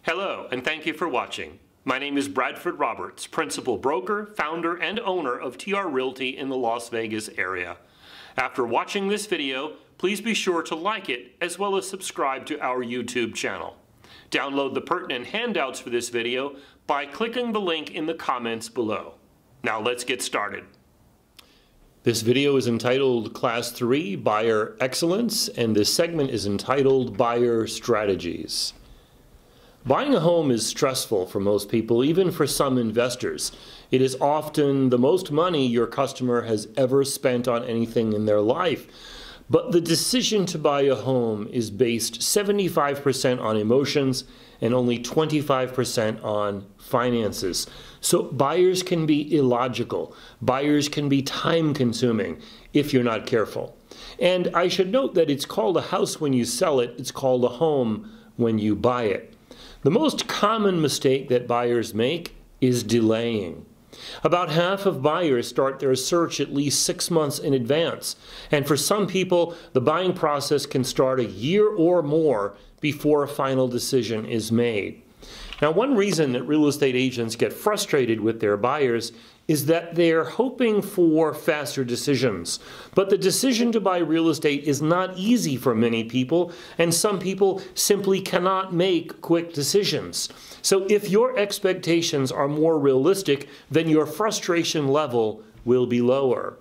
Hello, and thank you for watching. My name is Bradford Roberts, Principal Broker, Founder, and Owner of TR Realty in the Las Vegas area. After watching this video, please be sure to like it as well as subscribe to our YouTube channel. Download the pertinent handouts for this video by clicking the link in the comments below. Now let's get started. This video is entitled Class 3 Buyer Excellence, and this segment is entitled Buyer Strategies. Buying a home is stressful for most people, even for some investors. It is often the most money your customer has ever spent on anything in their life. But the decision to buy a home is based 75% on emotions and only 25% on finances. So buyers can be illogical. Buyers can be time-consuming if you're not careful. And I should note that it's called a house when you sell it. It's called a home when you buy it. The most common mistake that buyers make is delaying. About half of buyers start their search at least 6 months in advance, and for some people, the buying process can start a year or more before a final decision is made. Now, one reason that real estate agents get frustrated with their buyers is that they're hoping for faster decisions. But the decision to buy real estate is not easy for many people, and some people simply cannot make quick decisions. So if your expectations are more realistic, then your frustration level will be lower.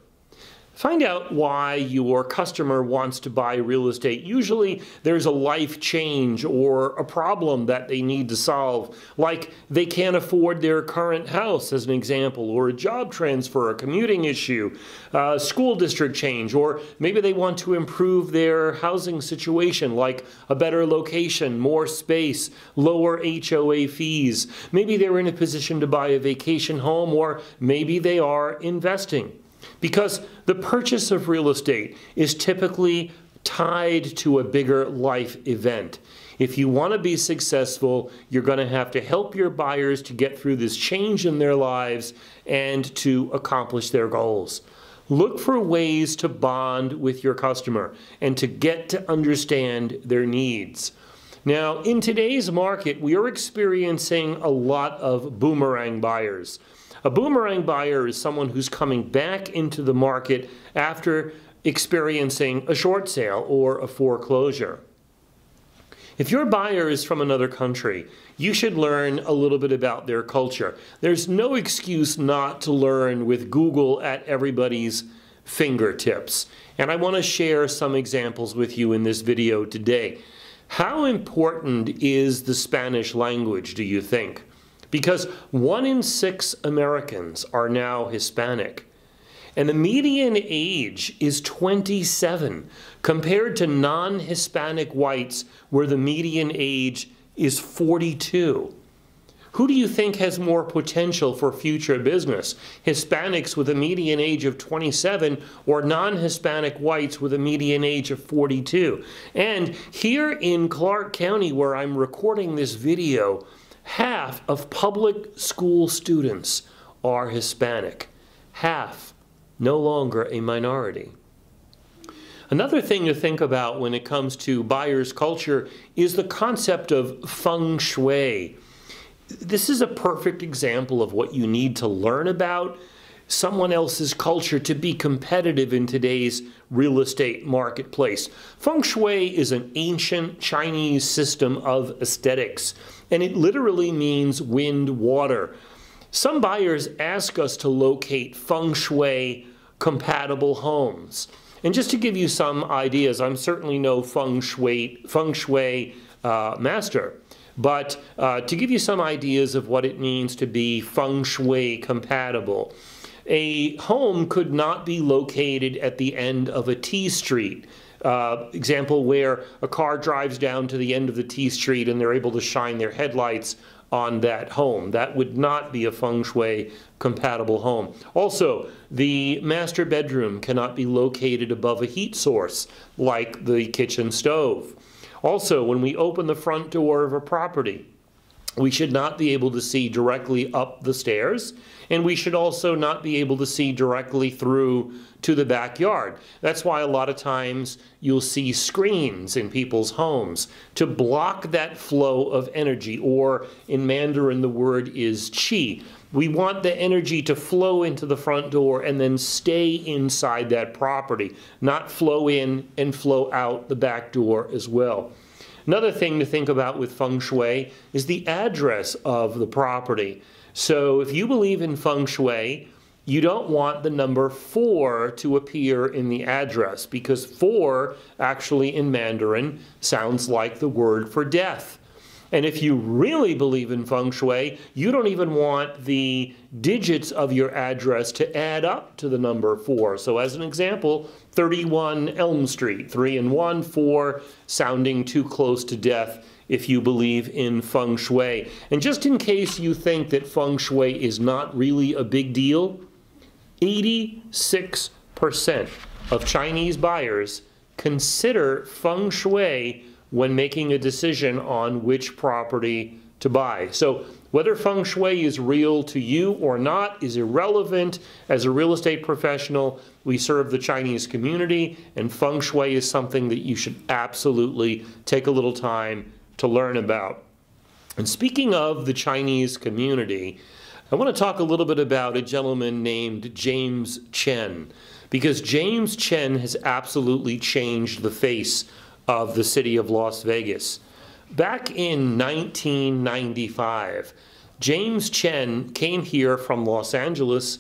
Find out why your customer wants to buy real estate. Usually there's a life change or a problem that they need to solve, like they can't afford their current house as an example, or a job transfer, a commuting issue, school district change, or maybe they want to improve their housing situation, like a better location, more space, lower HOA fees. Maybe they're in a position to buy a vacation home, or maybe they are investing. Because the purchase of real estate is typically tied to a bigger life event. If you want to be successful, you're going to have to help your buyers to get through this change in their lives and to accomplish their goals. Look for ways to bond with your customer and to get to understand their needs. Now, in today's market, we are experiencing a lot of boomerang buyers. A boomerang buyer is someone who's coming back into the market after experiencing a short sale or a foreclosure. If your buyer is from another country, you should learn a little bit about their culture. There's no excuse not to learn with Google at everybody's fingertips. And I want to share some examples with you in this video today. How important is the Spanish language, do you think? Because 1 in 6 Americans are now Hispanic. And the median age is 27, compared to non-Hispanic whites, where the median age is 42. Who do you think has more potential for future business? Hispanics with a median age of 27 or non-Hispanic whites with a median age of 42? And here in Clark County, where I'm recording this video, half of public school students are Hispanic. Half, no longer a minority. Another thing to think about when it comes to buyers' culture is the concept of feng shui. This is a perfect example of what you need to learn about someone else's culture to be competitive in today's real estate marketplace. Feng shui is an ancient Chinese system of aesthetics, and it literally means wind water. Some buyers ask us to locate feng shui compatible homes. And just to give you some ideas, I'm certainly no feng shui master, but to give you some ideas of what it means to be feng shui compatible. A home could not be located at the end of a T street. Example where a car drives down to the end of the T street and they're able to shine their headlights on that home. That would not be a feng shui compatible home. Also, the master bedroom cannot be located above a heat source like the kitchen stove. Also, when we open the front door of a property, We should not be able to see directly up the stairs, and we should also not be able to see directly through to the backyard. That's why a lot of times you'll see screens in people's homes to block that flow of energy, or in Mandarin the word is qi. We want the energy to flow into the front door and then stay inside that property, not flow in and flow out the back door as well. Another thing to think about with feng shui is the address of the property. So if you believe in feng shui, you don't want the number 4 to appear in the address, because 4 actually in Mandarin sounds like the word for death. And if you really believe in feng shui, you don't even want the digits of your address to add up to the number 4. So as an example, 31 Elm Street, 3 and 1, 4, sounding too close to death if you believe in feng shui. And just in case you think that feng shui is not really a big deal, 86% of Chinese buyers consider feng shui when making a decision on which property to buy. So whether feng shui is real to you or not is irrelevant. As a real estate professional, we serve the Chinese community, and feng shui is something that you should absolutely take a little time to learn about. And speaking of the Chinese community, I want to talk a little bit about a gentleman named James Chen, because James Chen has absolutely changed the face of the city of Las Vegas. Back in 1995, James Chen came here from Los Angeles,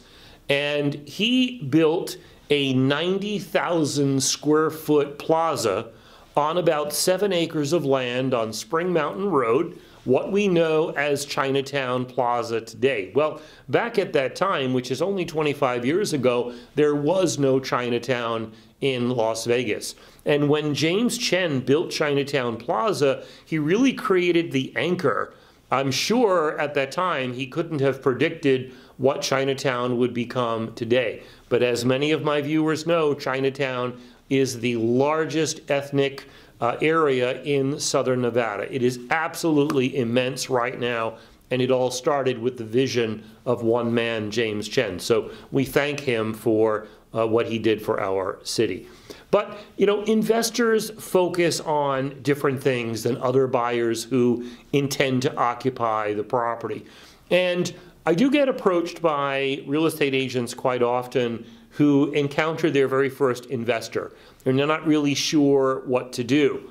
and he built a 90,000 square foot plaza on about 7 acres of land on Spring Mountain Road, what we know as Chinatown Plaza today. Well, back at that time, which is only 25 years ago, there was no Chinatown in Las Vegas. And when James Chen built Chinatown Plaza, he really created the anchor. I'm sure at that time he couldn't have predicted what Chinatown would become today. But as many of my viewers know, Chinatown is the largest ethnic area in southern Nevada. It is absolutely immense right now, and it all started with the vision of one man, James Chen. So we thank him for what he did for our city. But, you know, investors focus on different things than other buyers who intend to occupy the property. And I do get approached by real estate agents quite often who encounter their very first investor, and they're not really sure what to do.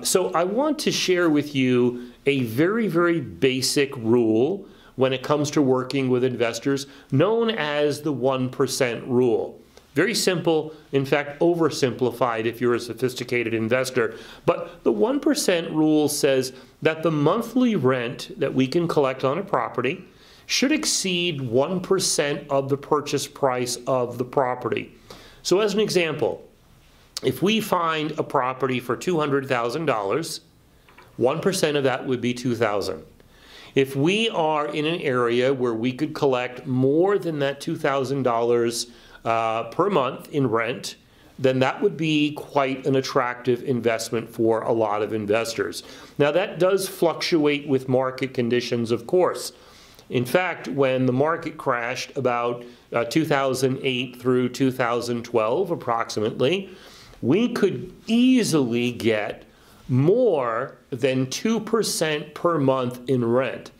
So I want to share with you a very, very basic rule when it comes to working with investors, known as the 1% rule. Very simple, in fact, oversimplified if you're a sophisticated investor. But the 1% rule says that the monthly rent that we can collect on a property should exceed 1% of the purchase price of the property. So as an example, if we find a property for $200,000, 1% of that would be $2,000. If we are in an area where we could collect more than that $2,000 per month in rent, then that would be quite an attractive investment for a lot of investors. Now that does fluctuate with market conditions, of course. In fact, when the market crashed about 2008 through 2012 approximately, we could easily get more than 2% per month in rent.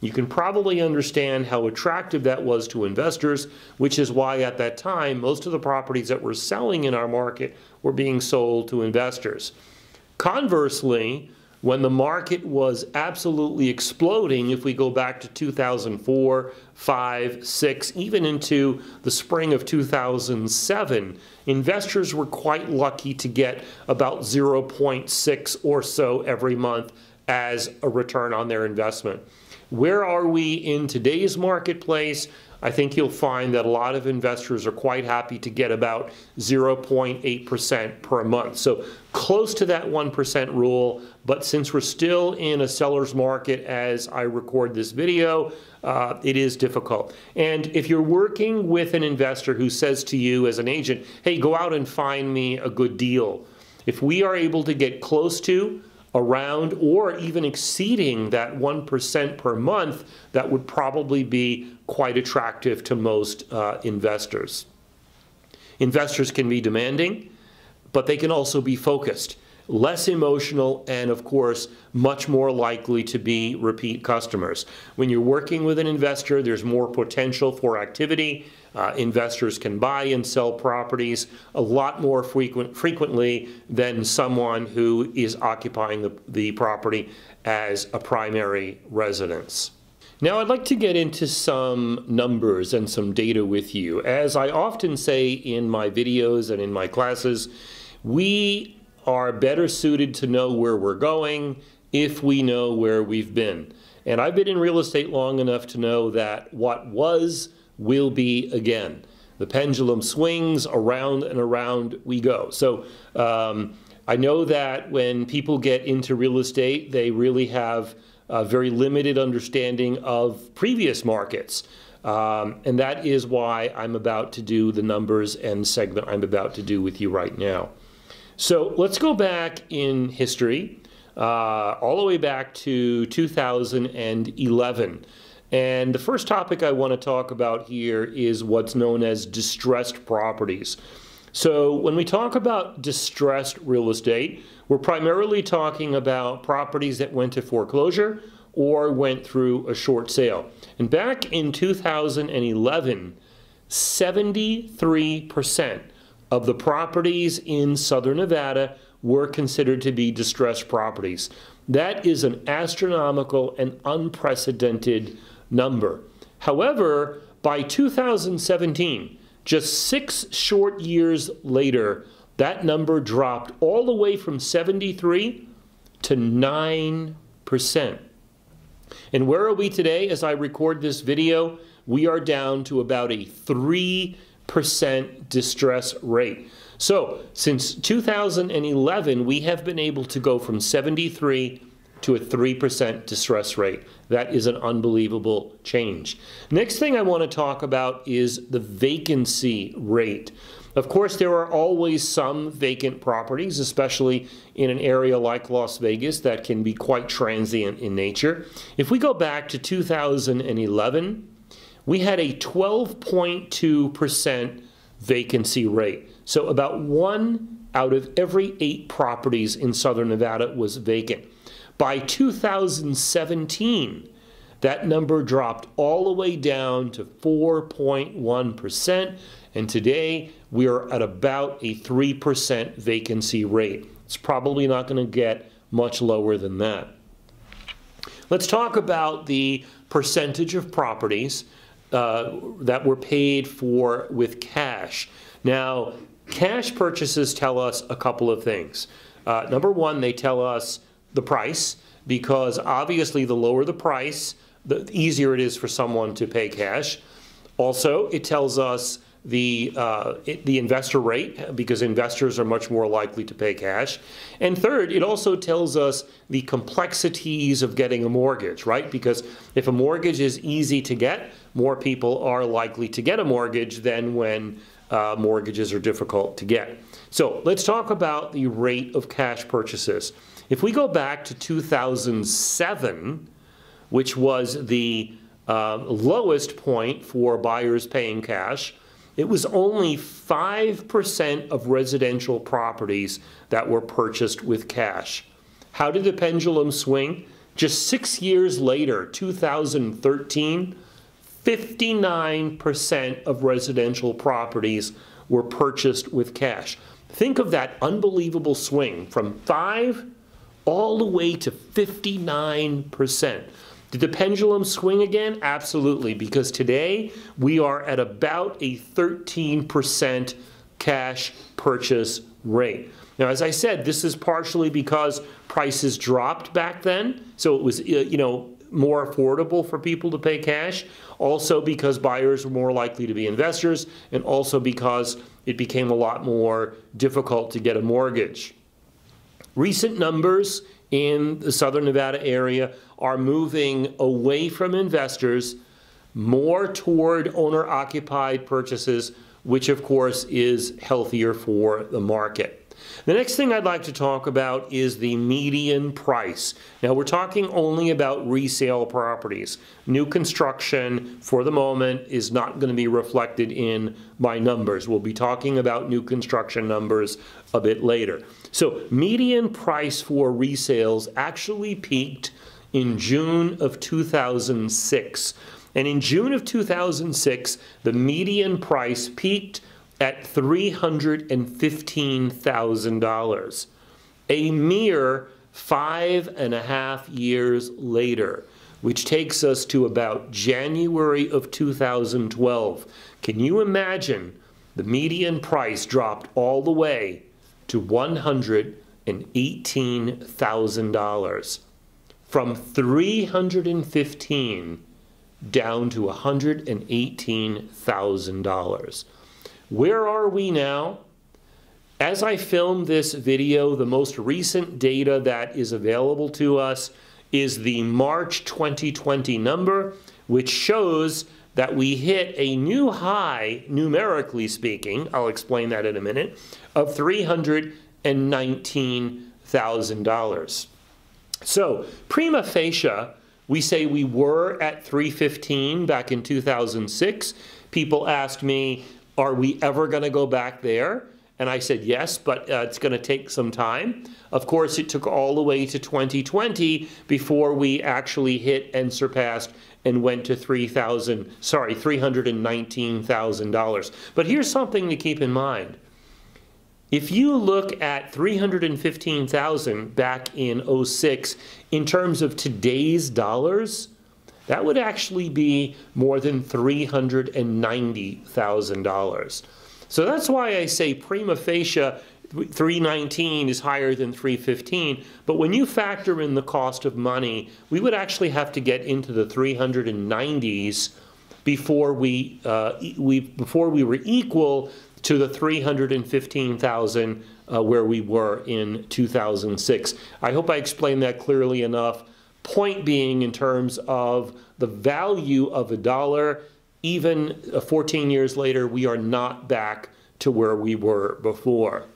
You can probably understand how attractive that was to investors, which is why at that time, most of the properties that were selling in our market were being sold to investors. Conversely, when the market was absolutely exploding, if we go back to 2004, 5, 6, even into the spring of 2007, investors were quite lucky to get about 0.6 or so every month as a return on their investment. Where are we in today's marketplace? I think you'll find that a lot of investors are quite happy to get about 0.8% per month. So close to that 1% rule, but since we're still in a seller's market as I record this video, it is difficult. And if you're working with an investor who says to you as an agent, hey, go out and find me a good deal. If we are able to get close to around or even exceeding that 1% per month, that would probably be quite attractive to most investors. Investors can be demanding, but they can also be focused, less emotional, and of course, much more likely to be repeat customers. When you're working with an investor, there's more potential for activity. Investors can buy and sell properties a lot more frequently than someone who is occupying the property as a primary residence. Now, I'd like to get into some numbers and some data with you. As I often say in my videos and in my classes, we are better suited to know where we're going if we know where we've been. And I've been in real estate long enough to know that what was will be again. The pendulum swings around and around we go. So I know that when people get into real estate, they really have a very limited understanding of previous markets. And that is why I'm about to do the numbers and segment I'm about to do with you right now. So let's go back in history, all the way back to 2011. And the first topic I want to talk about here is what's known as distressed properties. So when we talk about distressed real estate, we're primarily talking about properties that went to foreclosure or went through a short sale. And back in 2011, 73% of the properties in Southern Nevada were considered to be distressed properties. That is an astronomical and unprecedented number. However, by 2017, just 6 short years later, that number dropped all the way from 73 to 9%. And where are we today as I record this video? We are down to about a 3% distress rate. So since 2011, we have been able to go from 73 to a 3% distress rate. That is an unbelievable change. Next thing I want to talk about is the vacancy rate. Of course, there are always some vacant properties, especially in an area like Las Vegas, that can be quite transient in nature. If we go back to 2011, we had a 12.2% vacancy rate. So about 1 out of every 8 properties in Southern Nevada was vacant. By 2017, that number dropped all the way down to 4.1%, and today we are at about a 3% vacancy rate. It's probably not going to get much lower than that. Let's talk about the percentage of properties that were paid for with cash. Now, cash purchases tell us a couple of things. Number one, they tell us the price, because obviously the lower the price, the easier it is for someone to pay cash. Also, it tells us the investor rate, because investors are much more likely to pay cash. And third, it also tells us the complexities of getting a mortgage, right? Because if a mortgage is easy to get, more people are likely to get a mortgage than when mortgages are difficult to get. So let's talk about the rate of cash purchases. If we go back to 2007, which was the lowest point for buyers paying cash, it was only 5% of residential properties that were purchased with cash. How did the pendulum swing? Just 6 years later, 2013, 59% of residential properties were purchased with cash. Think of that unbelievable swing from 5 all the way to 59%. Did the pendulum swing again? Absolutely, because today we are at about a 13% cash purchase rate. Now, as I said, this is partially because prices dropped back then, so it was more affordable for people to pay cash. Also because buyers were more likely to be investors, and also because it became a lot more difficult to get a mortgage. Recent numbers in the Southern Nevada area are moving away from investors, more toward owner-occupied purchases, which of course is healthier for the market. The next thing I'd like to talk about is the median price. Now, we're talking only about resale properties. New construction, for the moment, is not going to be reflected in my numbers. We'll be talking about new construction numbers a bit later. So, median price for resales actually peaked in June of 2006. And in June of 2006, the median price peaked at $315,000. A mere 5.5 years later, which takes us to about January of 2012. Can you imagine the median price dropped all the way to $118,000? From $315,000 down to $118,000. Where are we now? As I film this video, the most recent data that is available to us is the March 2020 number, which shows that we hit a new high, numerically speaking, I'll explain that in a minute, of $319,000. So, prima facie, we say we were at $315,000 back in 2006. People asked me, are we ever going to go back there? And I said yes, but it's going to take some time. Of course, it took all the way to 2020 before we actually hit and surpassed and went to $319,000. But here's something to keep in mind. If you look at $315,000 back in 06 in terms of today's dollars, that would actually be more than $390,000. So that's why I say prima facie 319 is higher than 315. But when you factor in the cost of money, we would actually have to get into the 390s before we were equal to the 315,000 where we were in 2006. I hope I explained that clearly enough. Point being, in terms of the value of a dollar, even 14 years later, we are not back to where we were before.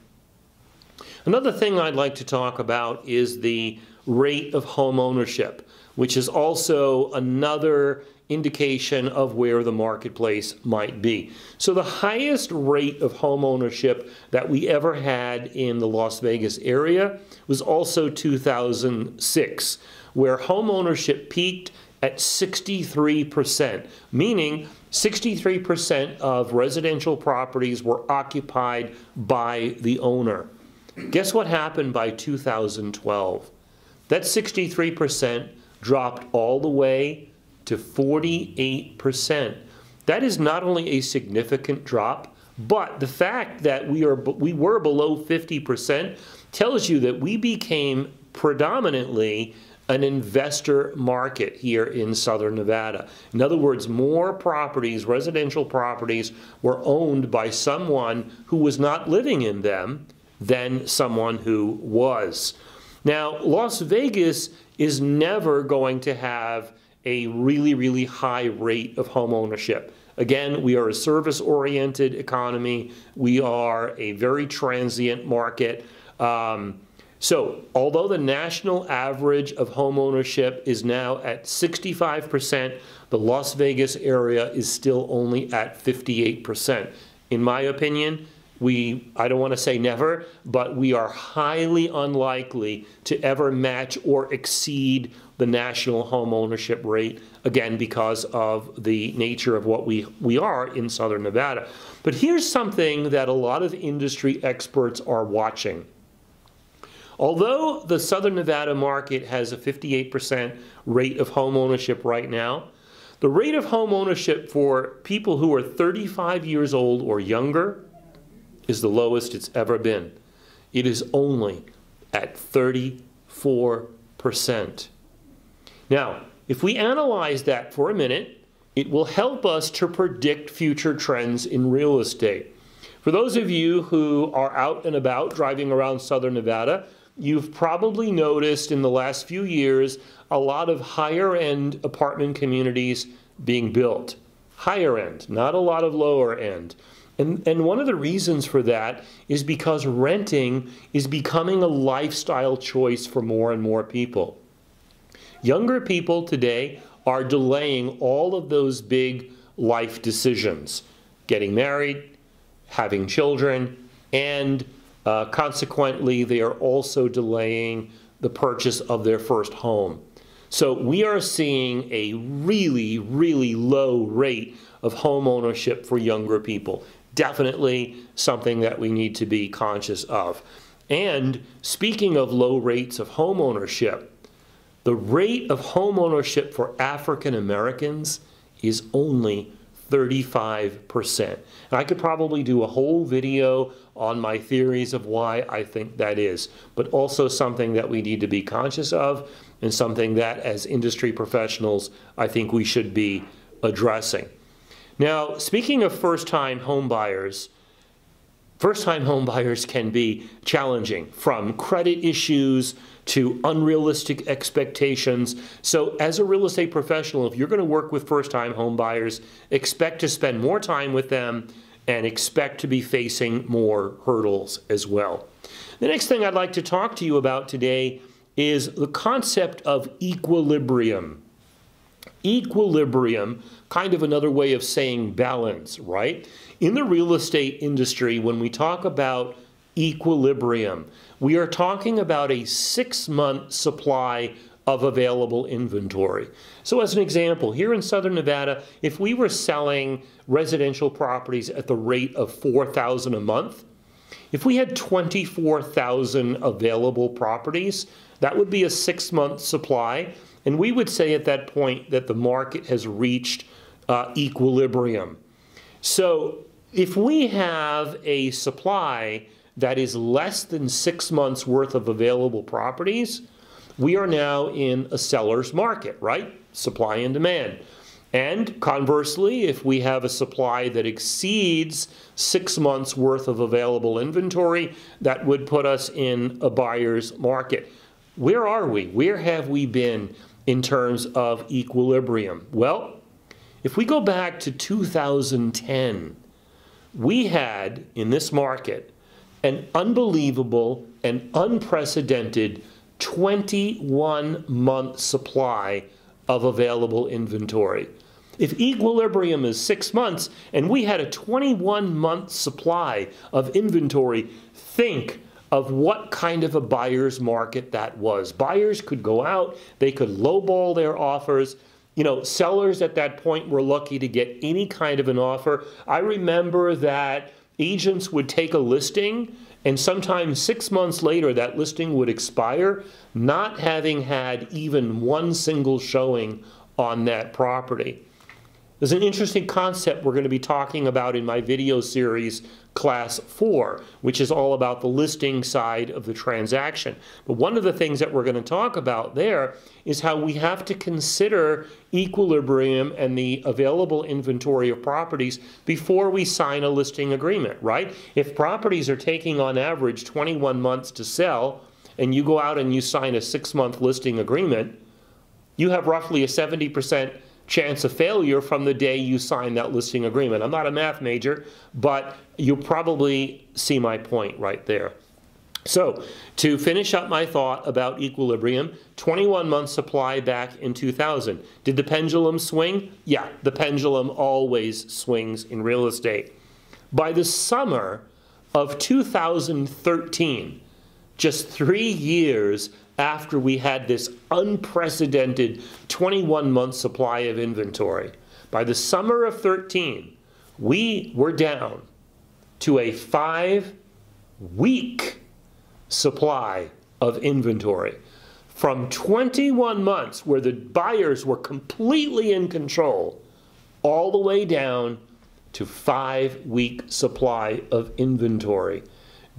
Another thing I'd like to talk about is the rate of home ownership, which is also another indication of where the marketplace might be. So the highest rate of home ownership that we ever had in the Las Vegas area was also 2006, where home ownership peaked at 63%, meaning 63% of residential properties were occupied by the owner. Guess what happened by 2012? That 63% dropped all the way to 48%. That is not only a significant drop, but the fact that we were below 50% tells you that we became predominantly an investor market here in Southern Nevada. In other words, more properties, residential properties, were owned by someone who was not living in them than someone who was. Now, Las Vegas is never going to have a really, really high rate of home ownership. Again, we are a service-oriented economy. We are a very transient market. So, although the national average of home ownership is now at 65%, the Las Vegas area is still only at 58%. In my opinion, I don't want to say never, but we are highly unlikely to ever match or exceed the national home ownership rate, again, because of the nature of what we are in Southern Nevada. But here's something that a lot of industry experts are watching. Although the Southern Nevada market has a 58% rate of home ownership right now, the rate of home ownership for people who are 35 years old or younger is the lowest it's ever been. It is only at 34%. Now, if we analyze that for a minute, it will help us to predict future trends in real estate. For those of you who are out and about driving around Southern Nevada, you've probably noticed in the last few years a lot of higher-end apartment communities being built. Higher end, not a lot of lower end. And one of the reasons for that is because renting is becoming a lifestyle choice for more and more people. Younger people today are delaying all of those big life decisions, getting married, having children, and consequently, they are also delaying the purchase of their first home. So we are seeing a really, really low rate of home ownership for younger people. Definitely something that we need to be conscious of. And speaking of low rates of home ownership, the rate of home ownership for African Americans is only 35%. And I could probably do a whole video on my theories of why I think that is, but also something that we need to be conscious of and something that as industry professionals I think we should be addressing. Now, speaking of first-time home buyers can be challenging, from credit issues to unrealistic expectations. So as a real estate professional, if you're going to work with first-time home buyers, expect to spend more time with them and expect to be facing more hurdles as well. The next thing I'd like to talk to you about today is the concept of equilibrium. Equilibrium, kind of another way of saying balance, right? In the real estate industry, when we talk about equilibrium, we are talking about a 6-month supply of available inventory. So as an example, here in Southern Nevada, if we were selling residential properties at the rate of $4,000 a month, if we had 24,000 available properties, that would be a 6-month supply. And we would say at that point that the market has reached equilibrium. So if we have a supply that is less than 6 months worth of available properties, we are now in a seller's market, right? Supply and demand. And conversely, if we have a supply that exceeds 6 months worth of available inventory, that would put us in a buyer's market. Where are we? Where have we been in terms of equilibrium? Well, if we go back to 2010, we had in this market an unbelievable and unprecedented 21-month supply of available inventory. If equilibrium is 6 months and we had a 21-month supply of inventory, think of what kind of a buyer's market that was. Buyers could go out, they could lowball their offers. You know, sellers at that point were lucky to get any kind of an offer. I remember that agents would take a listing and sometimes 6 months later that listing would expire, not having had even one single showing on that property. There's an interesting concept we're going to be talking about in my video series, Class 4, which is all about the listing side of the transaction. But one of the things that we're going to talk about there is how we have to consider equilibrium and the available inventory of properties before we sign a listing agreement, right? If properties are taking on average 21 months to sell, and you go out and you sign a 6-month listing agreement, you have roughly a 70% chance of failure from the day you sign that listing agreement. I'm not a math major, but you'll probably see my point right there. So, to finish up my thought about equilibrium, 21-month supply back in 2000. Did the pendulum swing? Yeah, the pendulum always swings in real estate. By the summer of 2013, just 3 years after we had this unprecedented 21-month supply of inventory, by the summer of 13, we were down to a 5-week supply of inventory. From 21 months where the buyers were completely in control, all the way down to 5-week supply of inventory.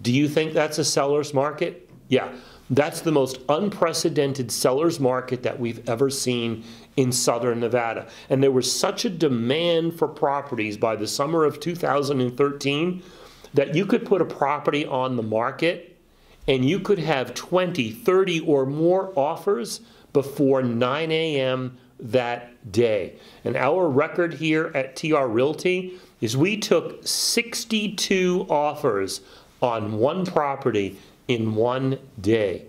Do you think that's a seller's market? Yeah. That's the most unprecedented seller's market that we've ever seen in Southern Nevada. And there was such a demand for properties by the summer of 2013 that you could put a property on the market and you could have 20, 30 or more offers before 9 a.m. that day. And our record here at TR Realty is we took 62 offers on one property in one day.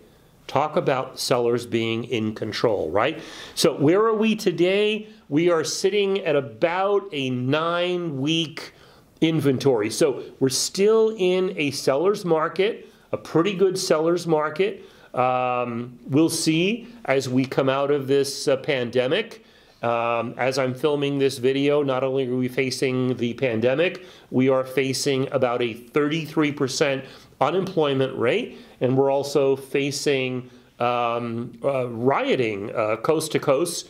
Talk about sellers being in control, right? So where are we today? We are sitting at about a 9-week inventory. So we're still in a seller's market, a pretty good seller's market. We'll see as we come out of this pandemic. As I'm filming this video, not only are we facing the pandemic, we are facing about a 33% unemployment rate, and we're also facing rioting coast to coast,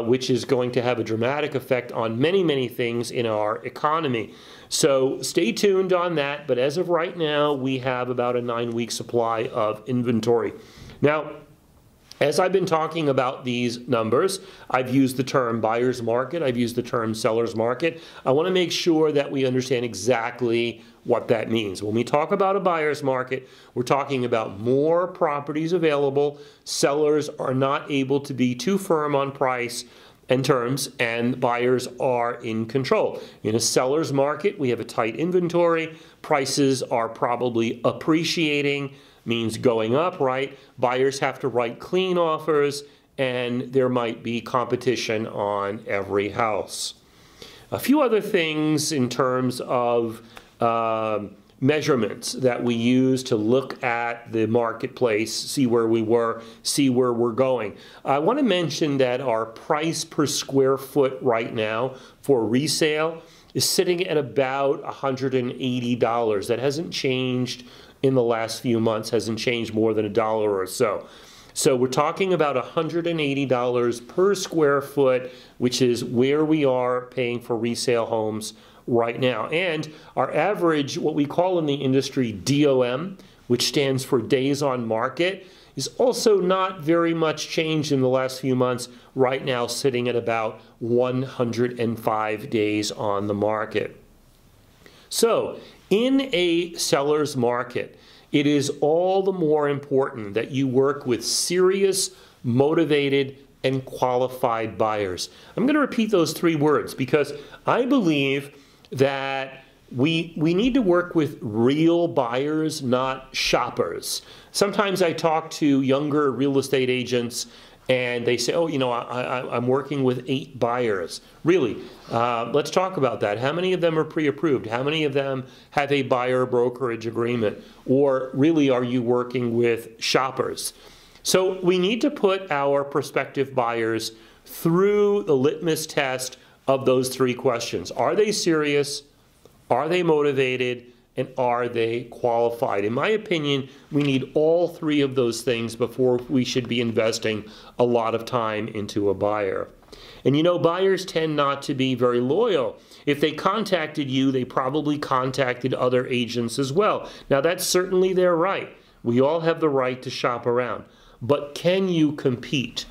which is going to have a dramatic effect on many, many things in our economy. So stay tuned on that, but as of right now, we have about a 9-week supply of inventory. Now, as I've been talking about these numbers, I've used the term buyer's market, I've used the term seller's market. I want to make sure that we understand exactly what that means. When we talk about a buyer's market, we're talking about more properties available. Sellers are not able to be too firm on price and terms, and buyers are in control. In a seller's market, we have a tight inventory. Prices are probably appreciating, means going up, right? Buyers have to write clean offers, and there might be competition on every house. A few other things in terms of measurements that we use to look at the marketplace, see where we were, see where we're going. I want to mention that our price per square foot right now for resale is sitting at about $180. That hasn't changed in the last few months, hasn't changed more than $1 or so. So we're talking about $180 per square foot, which is where we are paying for resale homes right now. And our average, what we call in the industry DOM, which stands for days on market, is also not very much changed in the last few months, right now sitting at about 105 days on the market. So in a seller's market, it is all the more important that you work with serious, motivated, and qualified buyers. I'm going to repeat those 3 words because I believe that we need to work with real buyers, not shoppers. Sometimes I talk to younger real estate agents and they say, oh, you know, I'm working with 8 buyers. Really? Let's talk about that. How many of them are pre-approved? How many of them have a buyer brokerage agreement? Or really, are you working with shoppers? So we need to put our prospective buyers through the litmus test of those 3 questions. Are they serious? Are they motivated? And are they qualified? In my opinion, we need all 3 of those things before we should be investing a lot of time into a buyer. And you know, buyers tend not to be very loyal. If they contacted you, they probably contacted other agents as well. Now, that's certainly their right. We all have the right to shop around. But can you compete?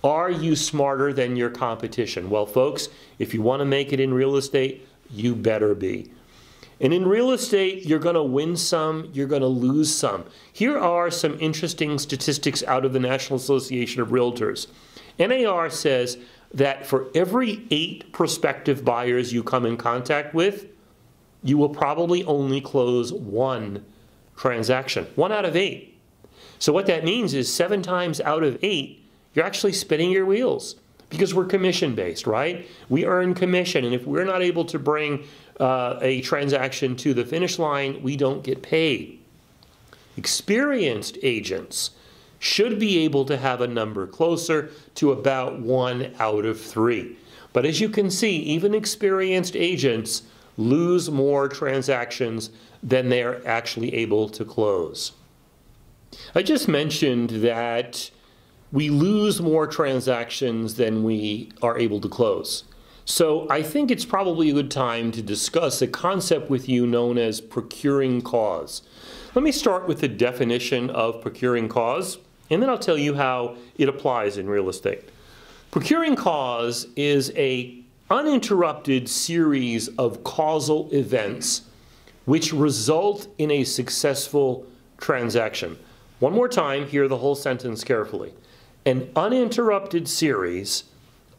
Are you smarter than your competition? Well, folks, if you want to make it in real estate, you better be. And in real estate, you're going to win some, you're going to lose some. Here are some interesting statistics out of the National Association of Realtors. NAR says that for every 8 prospective buyers you come in contact with, you will probably only close 1 transaction, 1 out of 8. So what that means is 7 times out of 8, you're actually spinning your wheels because we're commission-based, right? We earn commission, and if we're not able to bring a transaction to the finish line, we don't get paid. Experienced agents should be able to have a number closer to about 1 out of 3. But as you can see, even experienced agents lose more transactions than they're actually able to close. I just mentioned that we lose more transactions than we are able to close. So I think it's probably a good time to discuss a concept with you known as procuring cause. Let me start with the definition of procuring cause, and then I'll tell you how it applies in real estate. Procuring cause is an uninterrupted series of causal events which result in a successful transaction. One more time, hear the whole sentence carefully. An uninterrupted series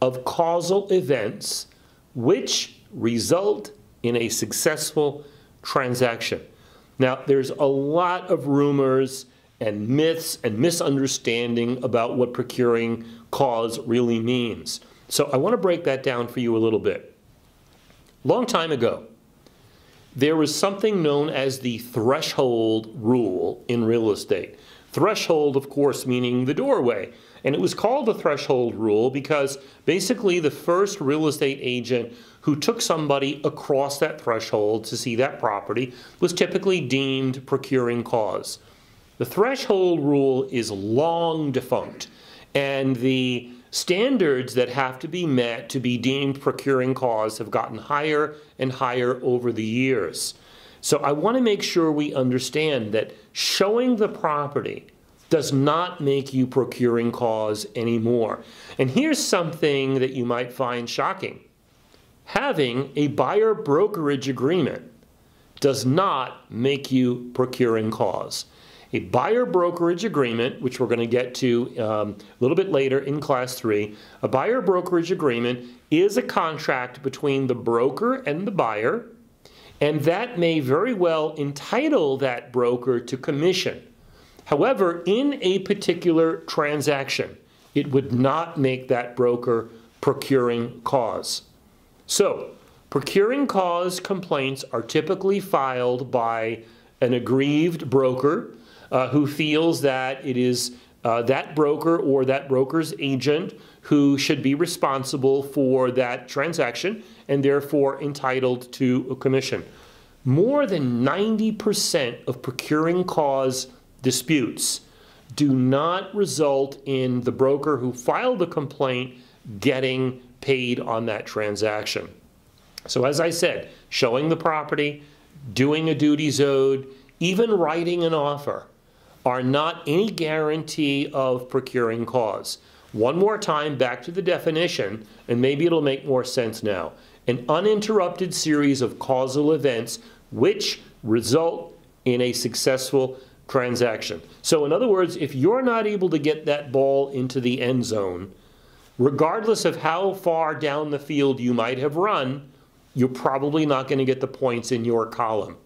of causal events which result in a successful transaction. Now, there's a lot of rumors and myths and misunderstanding about what procuring cause really means. So I want to break that down for you a little bit. Long time ago, there was something known as the threshold rule in real estate. Threshold, of course, meaning the doorway. And it was called the threshold rule because basically the first real estate agent who took somebody across that threshold to see that property was typically deemed procuring cause. The threshold rule is long defunct, and the standards that have to be met to be deemed procuring cause have gotten higher and higher over the years. So I want to make sure we understand that showing the property does not make you procuring cause anymore. And here's something that you might find shocking. Having a buyer brokerage agreement does not make you procuring cause. A buyer brokerage agreement, which we're going to get to a little bit later in class 3, a buyer brokerage agreement is a contract between the broker and the buyer, and that may very well entitle that broker to commission. However, in a particular transaction, it would not make that broker procuring cause. So, procuring cause complaints are typically filed by an aggrieved broker who feels that it is that broker or that broker's agent who should be responsible for that transaction and therefore entitled to a commission. More than 90% of procuring cause disputes do not result in the broker who filed the complaint getting paid on that transaction. So as I said, showing the property, doing a duties owed, even writing an offer are not any guarantee of procuring cause. One more time, back to the definition, and maybe it'll make more sense now. An uninterrupted series of causal events which result in a successful transaction. So in other words, if you're not able to get that ball into the end zone, regardless of how far down the field you might have run, you're probably not going to get the points in your column.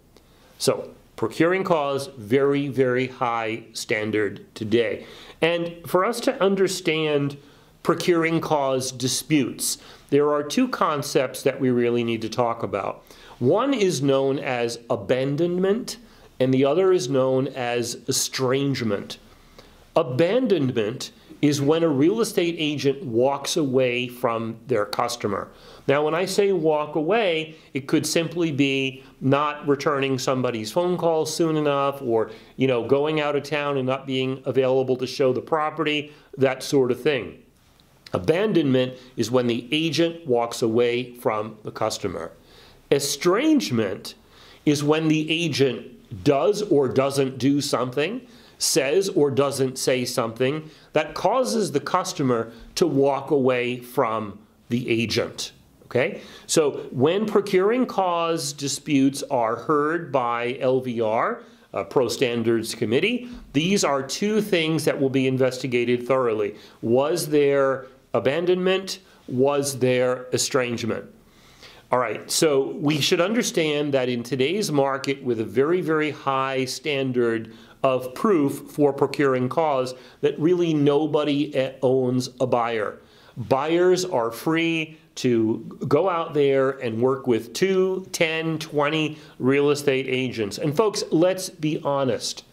So procuring cause, very, very high standard today. And for us to understand procuring cause disputes, there are two concepts that we really need to talk about. One is known as abandonment, and the other is known as estrangement. Abandonment is when a real estate agent walks away from their customer. Now, when I say walk away, it could simply be not returning somebody's phone call soon enough, or going out of town and not being available to show the property, that sort of thing. Abandonment is when the agent walks away from the customer. Estrangement is when the agent does or doesn't do something, says or doesn't say something that causes the customer to walk away from the agent. Okay? So when procuring cause disputes are heard by LVR, Pro Standards Committee, these are two things that will be investigated thoroughly. Was there abandonment? Was there estrangement? All right, so we should understand that in today's market with a very, very high standard of proof for procuring cause, that really nobody owns a buyer. Buyers are free to go out there and work with 2, 10, 20 real estate agents. And folks, let's be honest.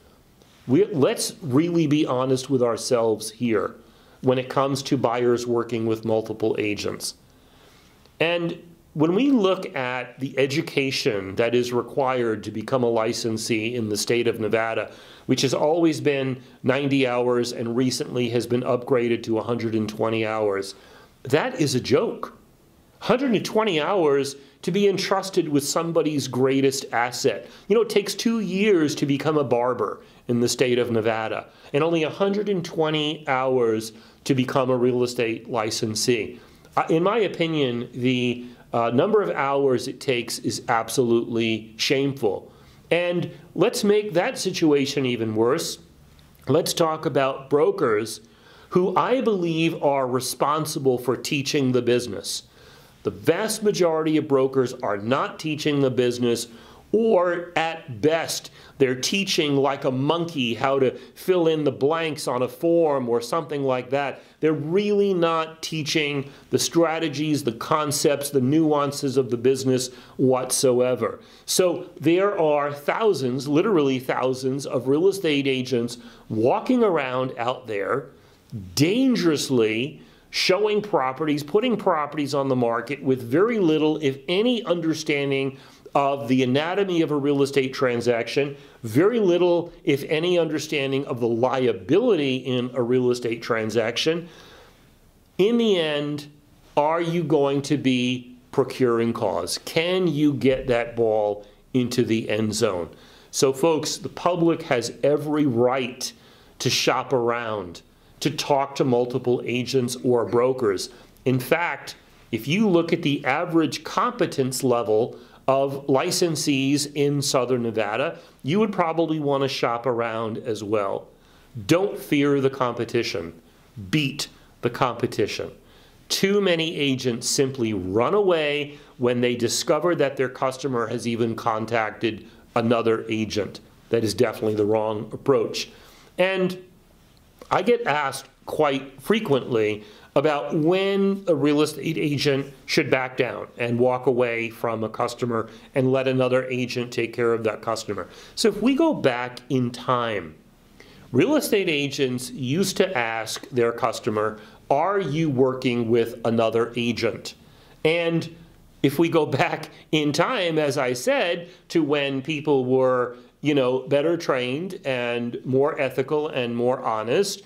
Let's really be honest with ourselves here when it comes to buyers working with multiple agents. And when we look at the education that is required to become a licensee in the state of Nevada, which has always been 90 hours and recently has been upgraded to 120 hours, that is a joke. 120 hours to be entrusted with somebody's greatest asset. It takes 2 years to become a barber in the state of Nevada, and only 120 hours to become a real estate licensee. In my opinion, the number of hours it takes is absolutely shameful. And let's make that situation even worse. Let's talk about brokers who I believe are responsible for teaching the business. The vast majority of brokers are not teaching the business, or at best, they're teaching like a monkey how to fill in the blanks on a form or something like that. They're really not teaching the strategies, the concepts, the nuances of the business whatsoever. So there are thousands, literally thousands, of real estate agents walking around out there dangerously showing properties, putting properties on the market with very little, if any, understanding of the anatomy of a real estate transaction, very little, if any, understanding of the liability in a real estate transaction. In the end, are you going to be procuring cause? Can you get that ball into the end zone? So folks, the public has every right to shop around, to talk to multiple agents or brokers. In fact, if you look at the average competence level of licensees in Southern Nevada, you would probably want to shop around as well. Don't fear the competition. Beat the competition. Too many agents simply run away when they discover that their customer has even contacted another agent. That is definitely the wrong approach. And I get asked quite frequently about when a real estate agent should back down and walk away from a customer and let another agent take care of that customer. So if we go back in time, real estate agents used to ask their customer, are you working with another agent? And if we go back in time, as I said, to when people were, better trained and more ethical and more honest,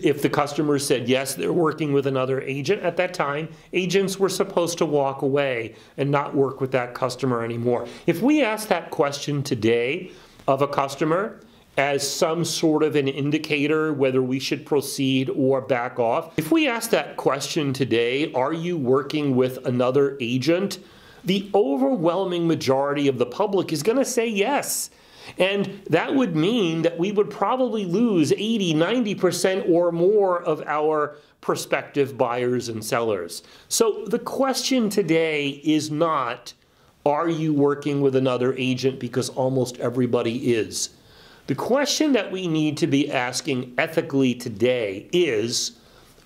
if the customer said yes, they're working with another agent, at that time, agents were supposed to walk away and not work with that customer anymore. If we ask that question today of a customer as some sort of an indicator whether we should proceed or back off, if we ask that question today, are you working with another agent? The overwhelming majority of the public is going to say yes. And that would mean that we would probably lose 80, 90% or more of our prospective buyers and sellers. So the question today is not, are you working with another agent, because almost everybody is. The question that we need to be asking ethically today is,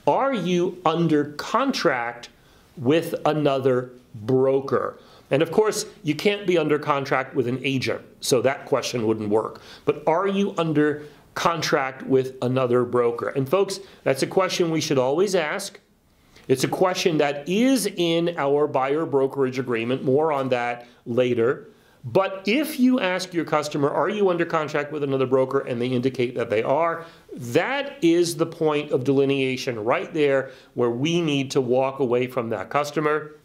are you under contract with another broker? And of course, you can't be under contract with an agent, so that question wouldn't work. But are you under contract with another broker? And folks, that's a question we should always ask. It's a question that is in our buyer brokerage agreement. More on that later. But if you ask your customer, are you under contract with another broker, and they indicate that they are, that is the point of delineation right there where we need to walk away from that customer.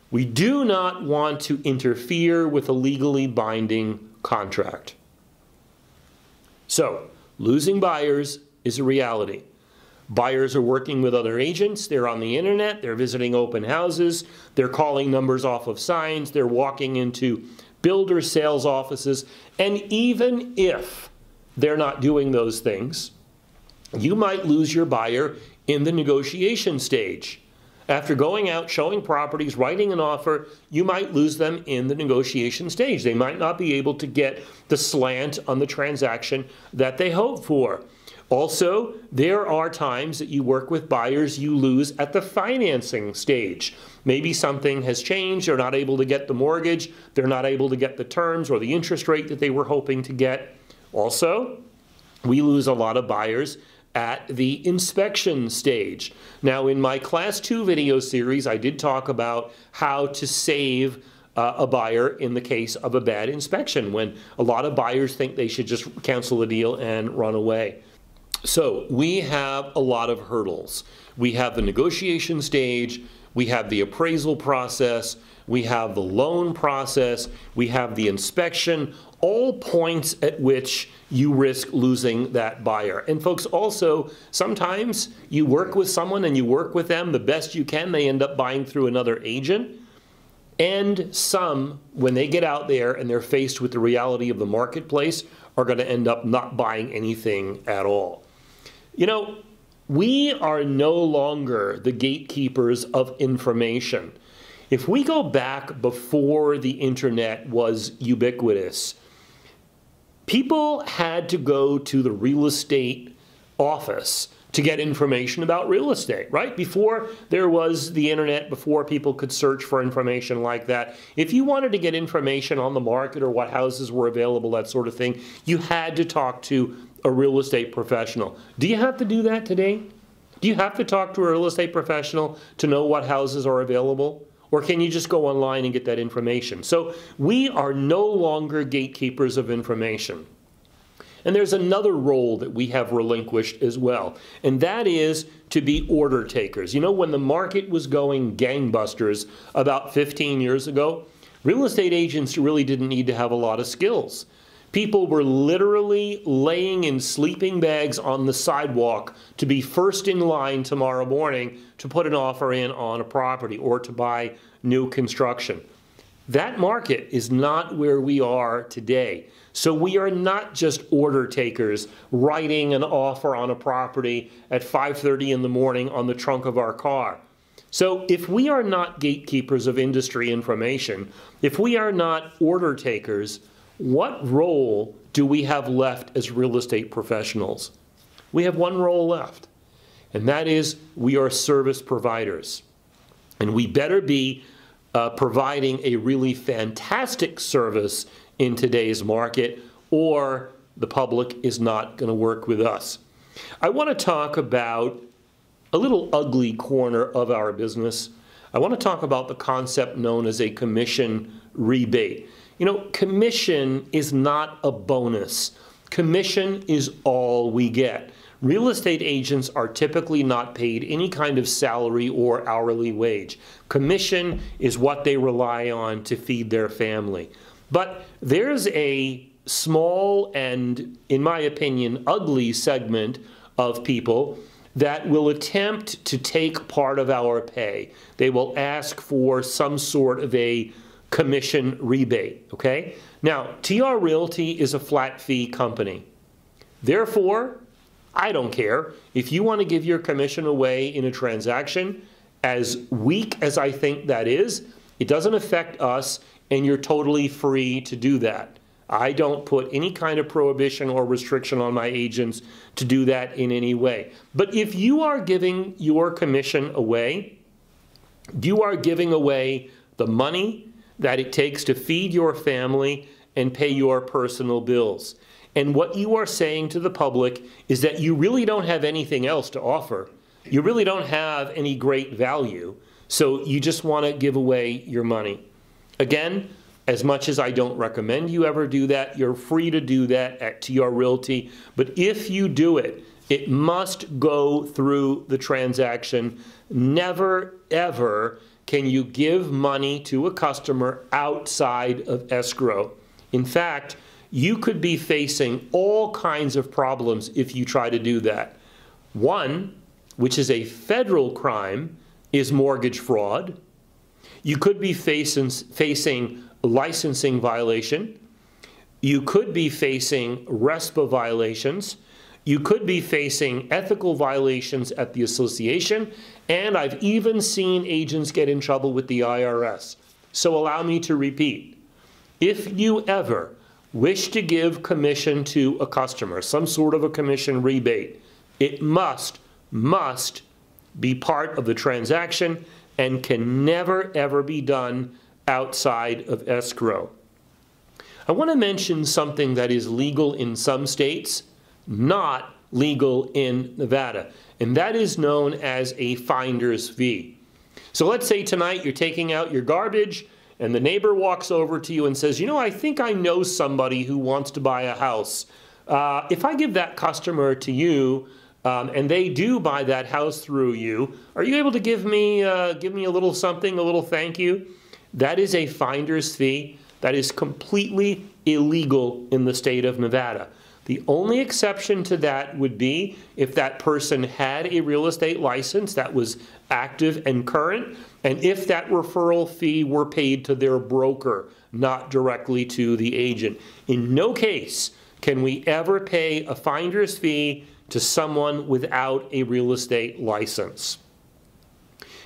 We do not want to interfere with a legally binding contract. So, losing buyers is a reality. Buyers are working with other agents, they're on the internet, they're visiting open houses, they're calling numbers off of signs, they're walking into builder sales offices, and even if they're not doing those things, you might lose your buyer in the negotiation stage. After going out, showing properties, writing an offer, you might lose them in the negotiation stage. They might not be able to get the slant on the transaction that they hope for. Also, there are times that you work with buyers you lose at the financing stage. Maybe something has changed, they're not able to get the mortgage, they're not able to get the terms or the interest rate that they were hoping to get. Also, we lose a lot of buyers at the inspection stage. Now, in my Class 2 video series, I did talk about how to save a buyer in the case of a bad inspection, when a lot of buyers think they should just cancel the deal and run away. So we have a lot of hurdles. We have the negotiation stage, we have the appraisal process, we have the loan process, we have the inspection, all points at which you risk losing that buyer. And folks, also, sometimes you work with someone and you work with them the best you can, they end up buying through another agent. And some, when they get out there and they're faced with the reality of the marketplace, are going to end up not buying anything at all. We are no longer the gatekeepers of information. If we go back before the internet was ubiquitous, people had to go to the real estate office to get information about real estate, right? Before there was the internet, before people could search for information like that, if you wanted to get information on the market or what houses were available, that sort of thing, you had to talk to a real estate professional. Do you have to do that today? Do you have to talk to a real estate professional to know what houses are available? Or can you just go online and get that information? So we are no longer gatekeepers of information. And there's another role that we have relinquished as well, and that is to be order takers. You know, when the market was going gangbusters about 15 years ago, real estate agents really didn't need to have a lot of skills. People were literally laying in sleeping bags on the sidewalk to be first in line tomorrow morning to put an offer in on a property or to buy new construction. That market is not where we are today. So we are not just order takers writing an offer on a property at 5:30 in the morning on the trunk of our car. So if we are not gatekeepers of industry information, if we are not order takers, what role do we have left as real estate professionals? We have one role left, and that is we are service providers. And we better be providing a really fantastic service in today's market, or the public is not going to work with us. I want to talk about a little ugly corner of our business. I want to talk about the concept known as a commission rebate. You know, commission is not a bonus. Commission is all we get. Real estate agents are typically not paid any kind of salary or hourly wage. Commission is what they rely on to feed their family. But there's a small and, in my opinion, ugly segment of people that will attempt to take part of our pay. They will ask for some sort of a commission rebate, okay? Now, TR Realty is a flat fee company. Therefore, I don't care if you want to give your commission away in a transaction, as weak as I think that is, it doesn't affect us, and you're totally free to do that. I don't put any kind of prohibition or restriction on my agents to do that in any way. But if you are giving your commission away, you are giving away the money that it takes to feed your family and pay your personal bills. And what you are saying to the public is that you really don't have anything else to offer. You really don't have any great value, so you just want to give away your money. Again, as much as I don't recommend you ever do that, you're free to do that at TR Realty. But if you do it, it must go through the transaction. Never, ever can you give money to a customer outside of escrow. In fact, you could be facing all kinds of problems if you try to do that. One, which is a federal crime, is mortgage fraud. You could be facing licensing violation. You could be facing RESPA violations. You could be facing ethical violations at the association. And I've even seen agents get in trouble with the IRS. So allow me to repeat. If you ever wish to give commission to a customer, some sort of a commission rebate, it must be part of the transaction and can never, ever be done outside of escrow. I want to mention something that is legal in some states, not legal in Nevada, and that is known as a finder's fee. So let's say tonight you're taking out your garbage and the neighbor walks over to you and says, you know, I think I know somebody who wants to buy a house. If I give that customer to you, and they do buy that house through you, are you able to give me a little something, a little thank you? That is a finder's fee. That is completely illegal in the state of Nevada. The only exception to that would be if that person had a real estate license that was active and current, and if that referral fee were paid to their broker, not directly to the agent. In no case can we ever pay a finder's fee to someone without a real estate license.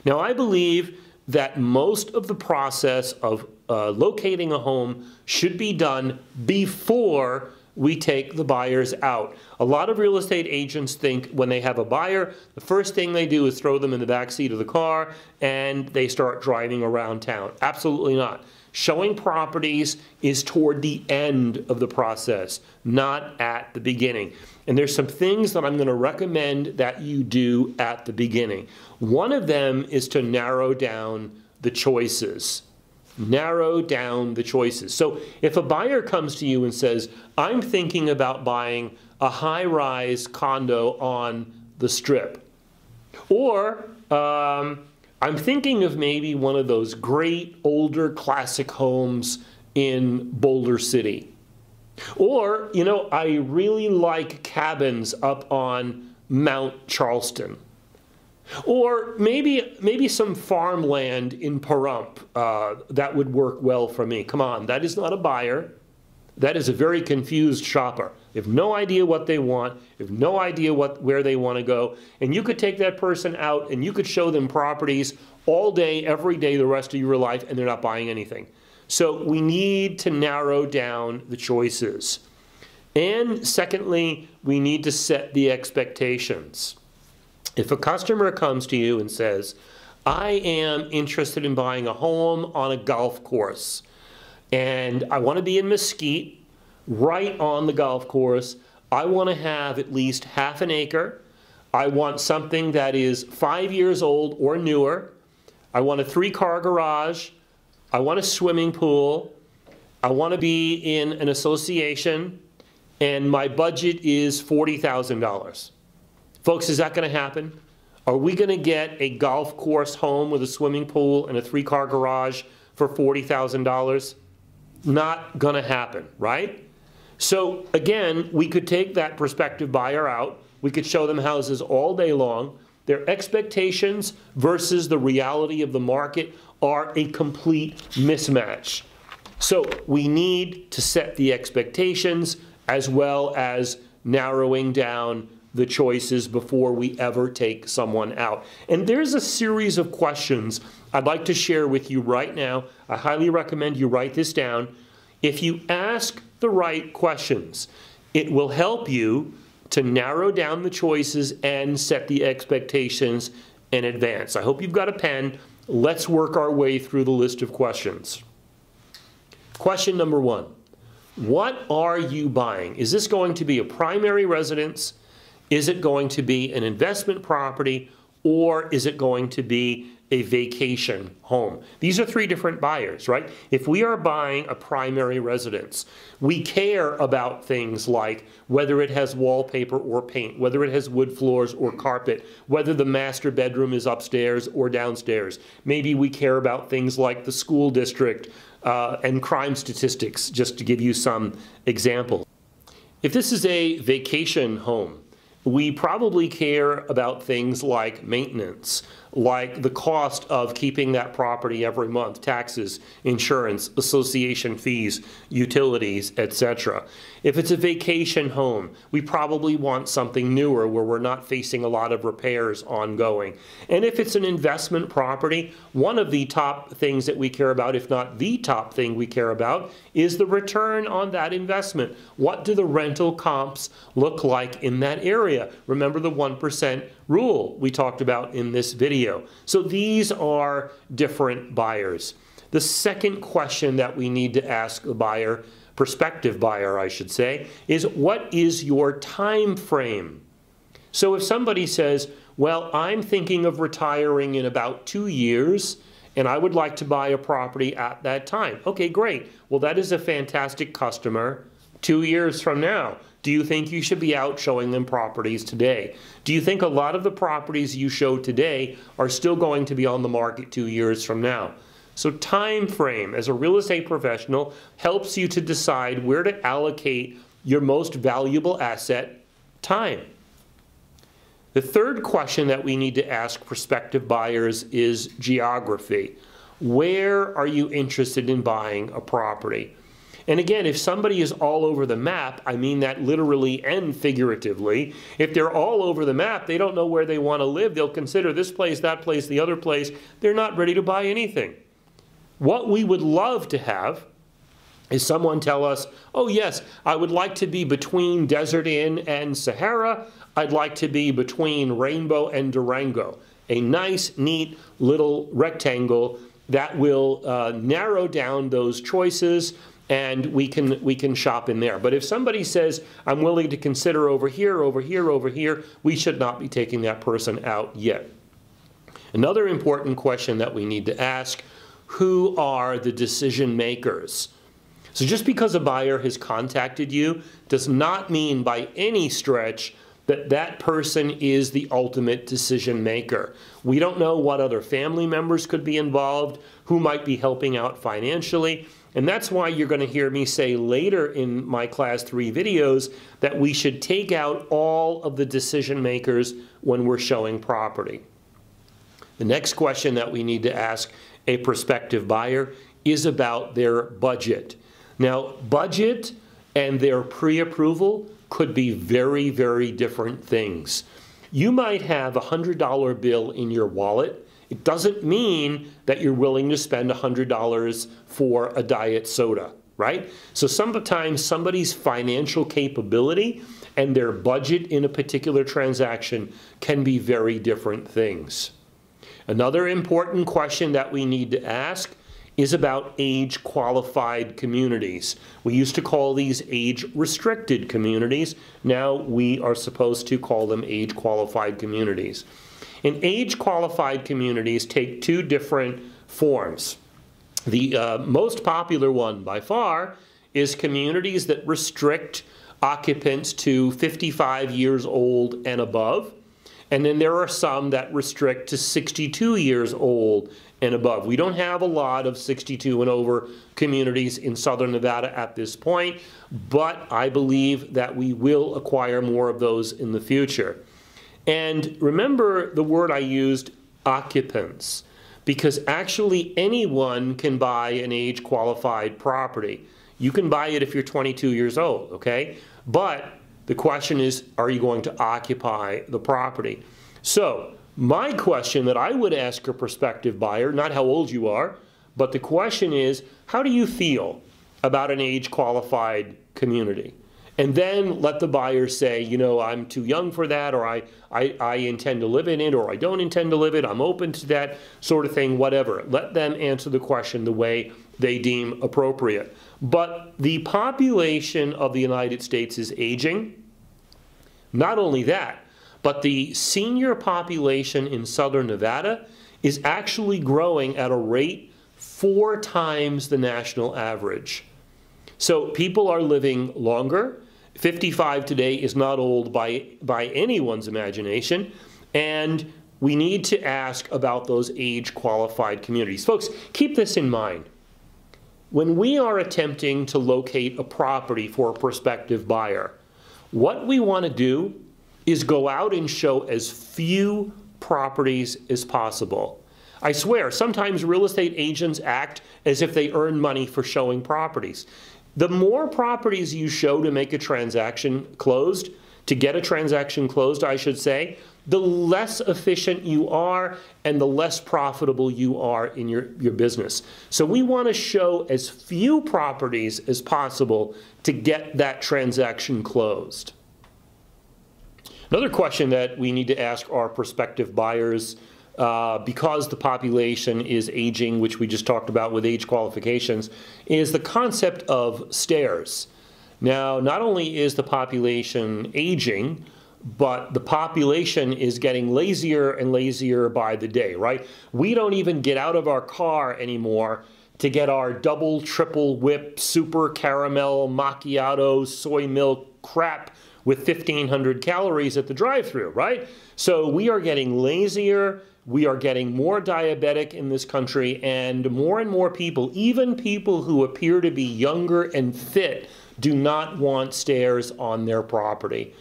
Now, I believe that most of the process of locating a home should be done before we take the buyers out. A lot of real estate agents think when they have a buyer, the first thing they do is throw them in the back seat of the car and they start driving around town. Absolutely not. Showing properties is toward the end of the process, not at the beginning. And there's some things that I'm going to recommend that you do at the beginning. One of them is to narrow down the choices. Narrow down the choices. So if a buyer comes to you and says, I'm thinking about buying a high-rise condo on the Strip, or I'm thinking of maybe one of those great older classic homes in Boulder City, or, you know, I really like cabins up on Mount Charleston. Or maybe some farmland in Pahrump, that would work well for me. Come on, that is not a buyer. That is a very confused shopper. They have no idea what they want. They have no idea where they want to go. And you could take that person out and you could show them properties all day, every day, the rest of your life, and they're not buying anything. So we need to narrow down the choices. And secondly, we need to set the expectations. If a customer comes to you and says, I am interested in buying a home on a golf course, and I want to be in Mesquite, right on the golf course, I want to have at least half an acre, I want something that is 5 years old or newer, I want a 3-car garage, I want a swimming pool, I want to be in an association, and my budget is $40,000. Folks, is that going to happen? Are we going to get a golf course home with a swimming pool and a 3-car garage for $40,000? Not going to happen, right? So again, we could take that prospective buyer out. We could show them houses all day long. Their expectations versus the reality of the market are a complete mismatch. So we need to set the expectations as well as narrowing down the choices before we ever take someone out. And there's a series of questions I'd like to share with you right now. I highly recommend you write this down. If you ask the right questions, it will help you to narrow down the choices and set the expectations in advance. I hope you've got a pen. Let's work our way through the list of questions. Question number 1. What are you buying? Is this going to be a primary residence? Is it going to be an investment property, or is it going to be a vacation home? These are 3 different buyers, right? If we are buying a primary residence, we care about things like whether it has wallpaper or paint, whether it has wood floors or carpet, whether the master bedroom is upstairs or downstairs. Maybe we care about things like the school district and crime statistics, just to give you some examples. If this is a vacation home, we probably care about things like maintenance, like the cost of keeping that property every month, taxes, insurance, association fees, utilities, etc. If it's a vacation home, we probably want something newer where we're not facing a lot of repairs ongoing. And if it's an investment property, one of the top things that we care about, if not the top thing we care about, is the return on that investment. What do the rental comps look like in that area? Remember the 1% rule we talked about in this video. So these are different buyers. The second question that we need to ask the buyer, prospective buyer I should say, is what is your time frame? So if somebody says, well, I'm thinking of retiring in about 2 years and I would like to buy a property at that time. Okay, great. Well, that is a fantastic customer. 2 years from now, do you think you should be out showing them properties today? Do you think a lot of the properties you show today are still going to be on the market 2 years from now? So time frame as a real estate professional helps you to decide where to allocate your most valuable asset, time. The third question that we need to ask prospective buyers is geography. Where are you interested in buying a property? And again, if somebody is all over the map, I mean that literally and figuratively. If they're all over the map, they don't know where they want to live. They'll consider this place, that place, the other place. They're not ready to buy anything. What we would love to have is someone tell us, oh yes, I would like to be between Desert Inn and Sahara. I'd like to be between Rainbow and Durango. A nice, neat little rectangle that will narrow down those choices, and we can shop in there. But if somebody says, I'm willing to consider over here, over here, over here, we should not be taking that person out yet. Another important question that we need to ask, who are the decision makers? So just because a buyer has contacted you does not mean by any stretch that that person is the ultimate decision maker. We don't know what other family members could be involved, who might be helping out financially, and that's why you're going to hear me say later in my Class 3 videos that we should take out all of the decision makers when we're showing property. The next question that we need to ask a prospective buyer is about their budget. Now, budget and their pre-approval could be very, very different things. You might have a $100 bill in your wallet. It doesn't mean that you're willing to spend $100 for a diet soda, right? So sometimes somebody's financial capability and their budget in a particular transaction can be very different things. Another important question that we need to ask is about age-qualified communities. We used to call these age-restricted communities. Now we are supposed to call them age-qualified communities. And age-qualified communities take two different forms. The most popular one by far is communities that restrict occupants to 55 years old and above. And then there are some that restrict to 62 years old and above. We don't have a lot of 62 and over communities in Southern Nevada at this point, but I believe that we will acquire more of those in the future. And remember the word I used, occupants, because actually anyone can buy an age-qualified property. You can buy it if you're 22 years old, okay? But the question is, are you going to occupy the property? So, my question that I would ask a prospective buyer, not how old you are, but the question is, how do you feel about an age-qualified community? And then let the buyer say, you know, I'm too young for that, or I intend to live in it, or I don't intend to live in it, I'm open to that sort of thing, whatever. Let them answer the question the way they deem appropriate. But the population of the United States is aging. Not only that, but the senior population in Southern Nevada is actually growing at a rate 4 times the national average. So people are living longer. 55 today is not old by anyone's imagination, and we need to ask about those age-qualified communities. Folks, keep this in mind. When we are attempting to locate a property for a prospective buyer, what we want to do is go out and show as few properties as possible. I swear, sometimes real estate agents act as if they earn money for showing properties. The more properties you show to make a transaction closed, to get a transaction closed, I should say, the less efficient you are and the less profitable you are in your business. So we want to show as few properties as possible to get that transaction closed. Another question that we need to ask our prospective buyers, because the population is aging, which we just talked about with age qualifications, is the concept of stairs. Now, not only is the population aging, but the population is getting lazier and lazier by the day, right? We don't even get out of our car anymore to get our double, triple whip, super caramel, macchiato, soy milk crap with 1,500 calories at the drive-thru, right? So we are getting lazier, we are getting more diabetic in this country, and more people, even people who appear to be younger and fit, do not want stairs on their property.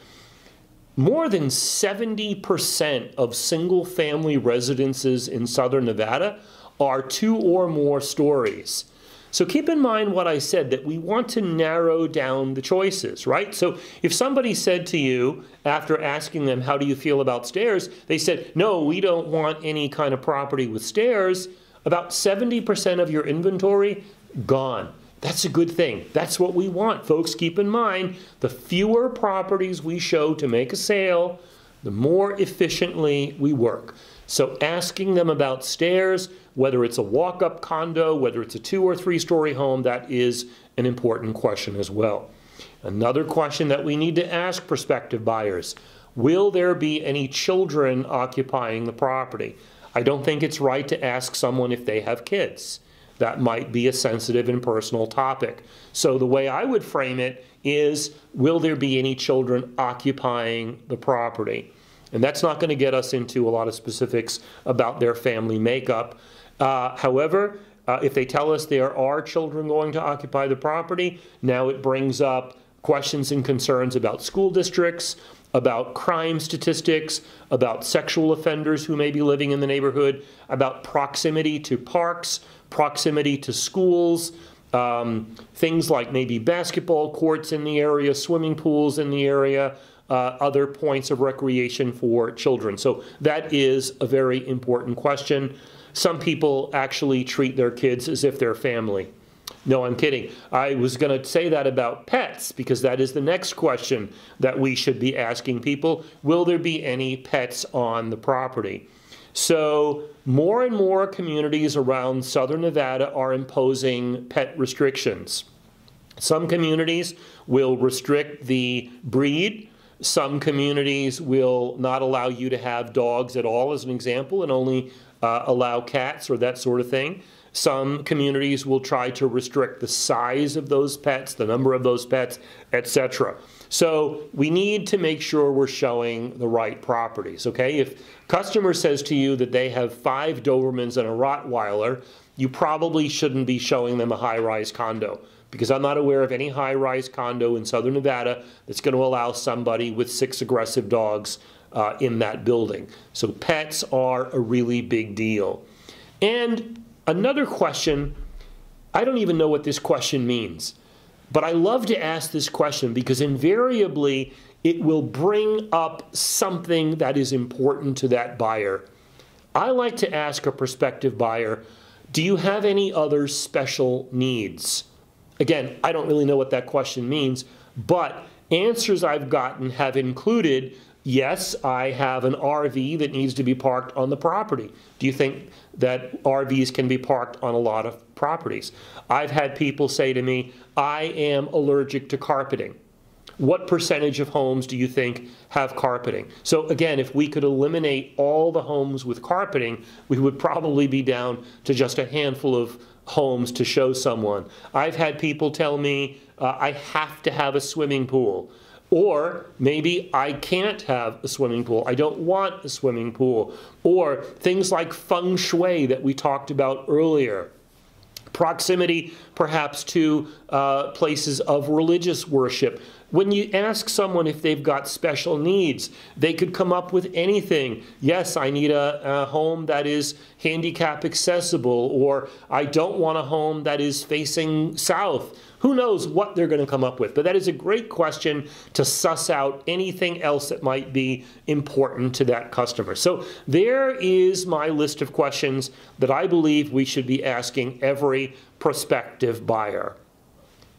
More than 70% of single-family residences in Southern Nevada are 2 or more stories. So keep in mind what I said, that we want to narrow down the choices, right? So if somebody said to you, after asking them, how do you feel about stairs? They said, no, we don't want any kind of property with stairs. About 70% of your inventory, gone. That's a good thing. That's what we want, folks. Keep in mind, the fewer properties we show to make a sale, the more efficiently we work. So asking them about stairs, whether it's a walk-up condo, whether it's a 2- or 3-story home, that is an important question as well. Another question that we need to ask prospective buyers, will there be any children occupying the property? I don't think it's right to ask someone if they have kids. That might be a sensitive and personal topic. So the way I would frame it is, will there be any children occupying the property? And that's not going to get us into a lot of specifics about their family makeup. However, if they tell us there are children going to occupy the property, now it brings up questions and concerns about school districts, about crime statistics, about sexual offenders who may be living in the neighborhood, about proximity to parks, proximity to schools, things like maybe basketball courts in the area, swimming pools in the area, other points of recreation for children. So that is a very important question. Some people actually treat their kids as if they're family. No, I'm kidding. I was going to say that about pets, because that is the next question that we should be asking people. Will there be any pets on the property? So more and more communities around southern Nevada are imposing pet restrictions. Some communities will restrict the breed. Some communities will not allow you to have dogs at all, as an example, and only allow cats or that sort of thing. Some communities will try to restrict the size of those pets, the number of those pets, etc. So we need to make sure we're showing the right properties, okay? If a customer says to you that they have 5 Dobermans and a Rottweiler, you probably shouldn't be showing them a high-rise condo, because I'm not aware of any high-rise condo in southern Nevada that's going to allow somebody with 6 aggressive dogs in that building. So pets are a really big deal. And another question, I don't even know what this question means, but I love to ask this question because invariably it will bring up something that is important to that buyer. I like to ask a prospective buyer, do you have any other special needs? Again, I don't really know what that question means, but answers I've gotten have included, yes, I have an RV that needs to be parked on the property. Do you think that RVs can be parked on a lot of properties? I've had people say to me, I am allergic to carpeting. What percentage of homes do you think have carpeting? So again, if we could eliminate all the homes with carpeting, we would probably be down to just a handful of homes to show someone. I've had people tell me I have to have a swimming pool. Or maybe I can't have a swimming pool. I don't want a swimming pool. Or things like feng shui that we talked about earlier. Proximity perhaps to places of religious worship. When you ask someone if they've got special needs, they could come up with anything. Yes, I need a home that is handicap accessible, or I don't want a home that is facing south. Who knows what they're going to come up with? But that is a great question to suss out anything else that might be important to that customer. So there is my list of questions that I believe we should be asking every prospective buyer.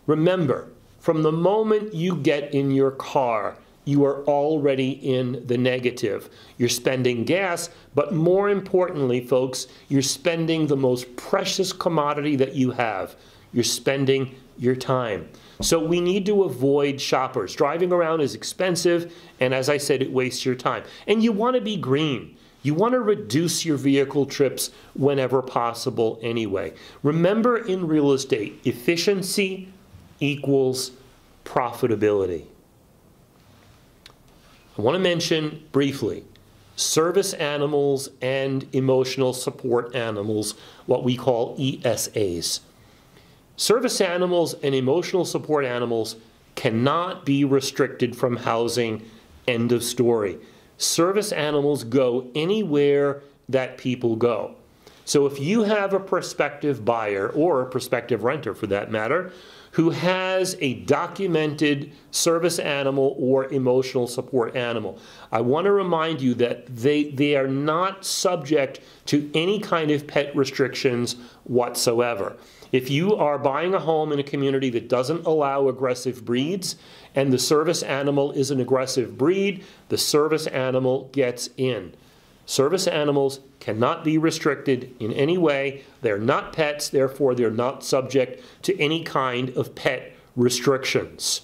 Remember, from the moment you get in your car, you are already in the negative. You're spending gas, but more importantly, folks, you're spending the most precious commodity that you have. You're spending your time. So we need to avoid shoppers. Driving around is expensive, and as I said, it wastes your time. And you want to be green. You want to reduce your vehicle trips whenever possible anyway. Remember, in real estate, efficiency equals profitability. I want to mention briefly service animals and emotional support animals, what we call ESAs. Service animals and emotional support animals cannot be restricted from housing, end of story. Service animals go anywhere that people go. So if you have a prospective buyer, or a prospective renter for that matter, who has a documented service animal or emotional support animal, I want to remind you that they are not subject to any kind of pet restrictions whatsoever. If you are buying a home in a community that doesn't allow aggressive breeds, and the service animal is an aggressive breed, the service animal gets in. Service animals cannot be restricted in any way. They're not pets, therefore they're not subject to any kind of pet restrictions.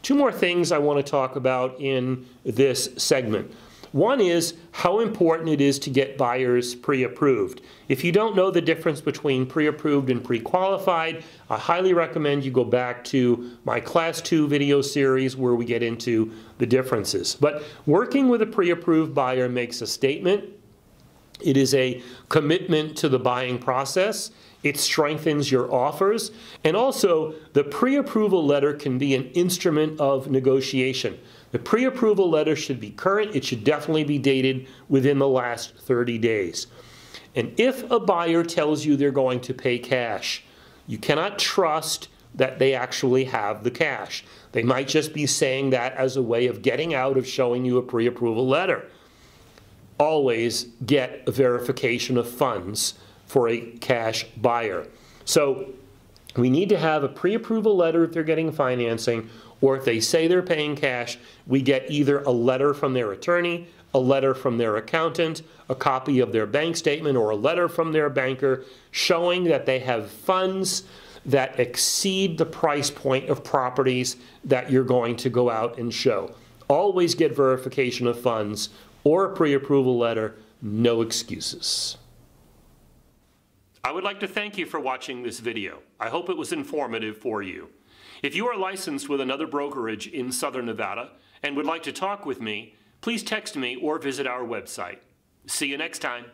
Two more things I want to talk about in this segment. One is how important it is to get buyers pre-approved. If you don't know the difference between pre-approved and pre-qualified, I highly recommend you go back to my Class 2 video series where we get into the differences. But working with a pre-approved buyer makes a statement. It is a commitment to the buying process. It strengthens your offers. And also, the pre-approval letter can be an instrument of negotiation. The pre-approval letter should be current. It should definitely be dated within the last 30 days. And if a buyer tells you they're going to pay cash, you cannot trust that they actually have the cash. They might just be saying that as a way of getting out of showing you a pre-approval letter. Always get a verification of funds for a cash buyer. So we need to have a pre-approval letter if they're getting financing, or if they say they're paying cash, we get either a letter from their attorney, a letter from their accountant, a copy of their bank statement, or a letter from their banker showing that they have funds that exceed the price point of properties that you're going to go out and show. Always get verification of funds or a pre-approval letter, no excuses. I would like to thank you for watching this video. I hope it was informative for you. If you are licensed with another brokerage in Southern Nevada and would like to talk with me, please text me or visit our website. See you next time.